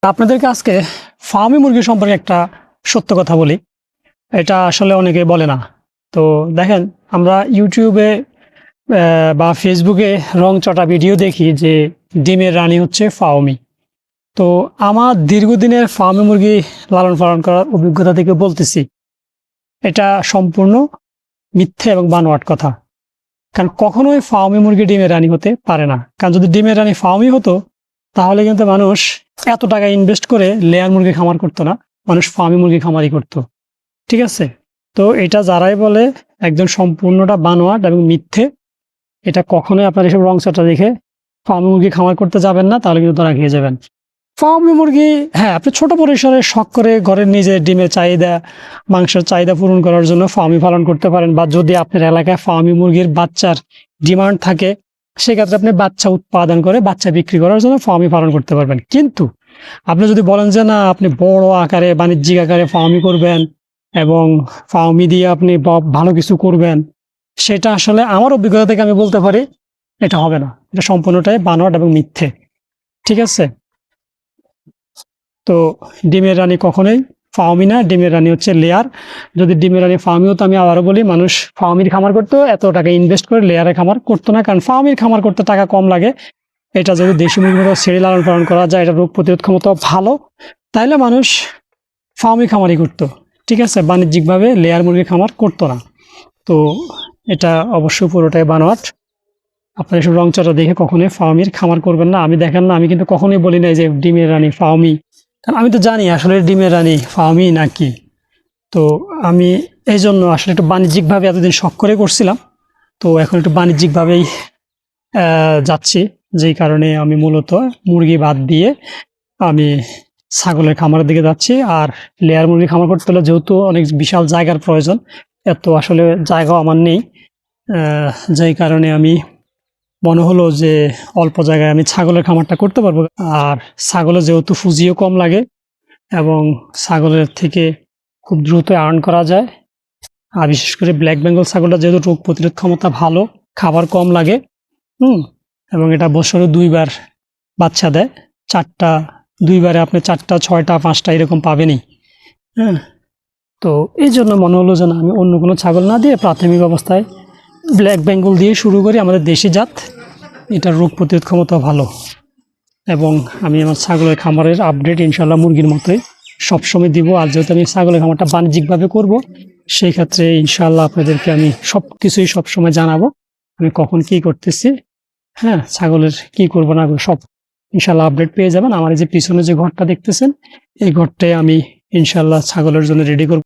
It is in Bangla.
আপনাদেরকে আজকে ফার্মি মুরগি সম্পর্কে একটা সত্য কথা বলি। এটা আসলে অনেকে বলে না। তো দেখেন, আমরা ইউটিউবে বা ফেসবুকে রং চটা ভিডিও দেখি যে ডিমের রানী হচ্ছে ফার্মি। তো আমার দীর্ঘদিনের ফার্মি মুরগি লালন পালন করার অভিজ্ঞতা থেকে বলতেছি, এটা সম্পূর্ণ মিথ্যে এবং বানোয়াট কথা। কারণ কখনোই ফার্মি মুরগি ডিমের রানী হতে পারে না। কারণ যদি ডিমের রানী ফার্মি হতো, তাহলে কিন্তু মানুষ এত টাকা ইনভেস্ট করে লেয়ার মুরগি খামার করতো না, মানুষ ফার্মি মুরগি খামারই করতো। ঠিক আছে? তো এটা যারাই বলে একদম সম্পূর্ণটা বানোয়াট এবং মিথ্যে। এটা কখনোই আপনার এসব রংচটা দেখে ফার্মি মুরগি খামার করতে যাবেন না, তাহলে কিন্তু ধরা খেয়ে যাবেন। ফার্মি মুরগি, হ্যাঁ, আপনি ছোট পরিসরে শখ করে ঘরের নিজের ডিমের চাহিদা, মাংসের চাহিদা পূরণ করার জন্য ফার্মি পালন করতে পারেন, বা যদি আপনার এলাকায় ফার্মি মুরগির বাচ্চার ডিমান্ড থাকে, সেক্ষেত্রে আপনি বাচ্চা উৎপাদন করে বাচ্চা বিক্রি করার জন্য ফার্মি পালন করতে পারবেন। কিন্তু আপনি যদি বলেন যে না, আপনি বড় আকারে বাণিজ্যিক আকারে ফার্মি করবেন এবং ফার্মি দিয়ে আপনি ভালো কিছু করবেন, সেটা আসলে আমার অভিজ্ঞতা থেকে আমি বলতে পারি এটা হবে না। এটা সম্পূর্ণটাই বানোয়াট এবং মিথ্যে। ঠিক আছে? তো ডিমের রানী কখনোই ফার্মি না, ডিমের রানী হচ্ছে লেয়ার। যদি ডিমের রানী ফার্মি হতো, আমি আবারও বলি, মানুষ ফার্মির খামার করতো, এত টাকা ইনভেস্ট করে লেয়ারে খামার করতো না। কারণ ফার্মির খামার করতে টাকা কম লাগে। এটা যদি দেশি মুরগির মতো ছেড়ে লালন পালন করা যায়, এটা রোগ প্রতিরোধ ক্ষমতা ভালো, তাইলে মানুষ ফার্মি খামারই করতো। ঠিক আছে? বাণিজ্যিকভাবে লেয়ার মুরগি খামার করতো না। তো এটা অবশ্যই পুরোটাই বানোয়াট। আপনার এসব রংচটা দেখে কখনোই ফার্মির খামার করবেন না। আমি দেখেন না, আমি কিন্তু কখনোই বলি না যে ডিমের রানী ফার্মি, কারণ আমি তো জানি আসলে ডিমের রানী ফার্মি নাকি। তো আমি এই জন্য আসলে একটু বাণিজ্যিকভাবে এতদিন শখ করে করছিলাম, তো এখন একটু বাণিজ্যিকভাবেই যাচ্ছি। যেই কারণে আমি মূলত মুরগি বাদ দিয়ে আমি ছাগলের খামারের দিকে যাচ্ছি। আর লেয়ার মুরগি খামার করতে হলে যেহেতু অনেক বিশাল জায়গার প্রয়োজন, এত আসলে জায়গাও আমার নেই, যেই কারণে আমি মনে হলো যে অল্প জায়গায় আমি ছাগলের খামারটা করতে পারবো। আর ছাগলের যেহেতু পুঁজিও কম লাগে এবং ছাগলের থেকে খুব দ্রুত আর্ন করা যায়, আর বিশেষ করে ব্ল্যাক বেঙ্গল ছাগলটা যেহেতু রোগ প্রতিরোধ ক্ষমতা ভালো, খাবার কম লাগে, এবং এটা বছরে 2 বার বাচ্চা দেয়, 4টা, 2 বারে আপনি 4টা, 6টা, 5টা এরকম পাবেনই। হ্যাঁ, তো এই জন্য মনে হলো যে না, আমি অন্য কোনো ছাগল না দিয়ে প্রাথমিক অবস্থায় ব্ল্যাক বেঙ্গল দিয়ে শুরু করি, আমাদের দেশি জাত, এটার রোগ প্রতিরোধ ক্ষমতা ভালো। এবং আমি আমার ছাগলের খামারের আপডেট ইনশাল্লাহ মুরগির মতোই সবসময় দিব। আর যেহেতু আমি ছাগলের খামারটা বাণিজ্যিকভাবে করব, সেই ক্ষেত্রে ইনশাল্লাহ আপনাদেরকে আমি সব কিছুই সবসময় জানাবো, আমি কখন কি করতেছি। হ্যাঁ, ছাগলের কি করবো না সব ইনশাল্লাহ আপডেট পেয়ে যাবেন। আমার এই যে পিছনে যে ঘরটা দেখতেছেন, এই ঘরটায় আমি ইনশাল্লাহ ছাগলের জন্য রেডি করব।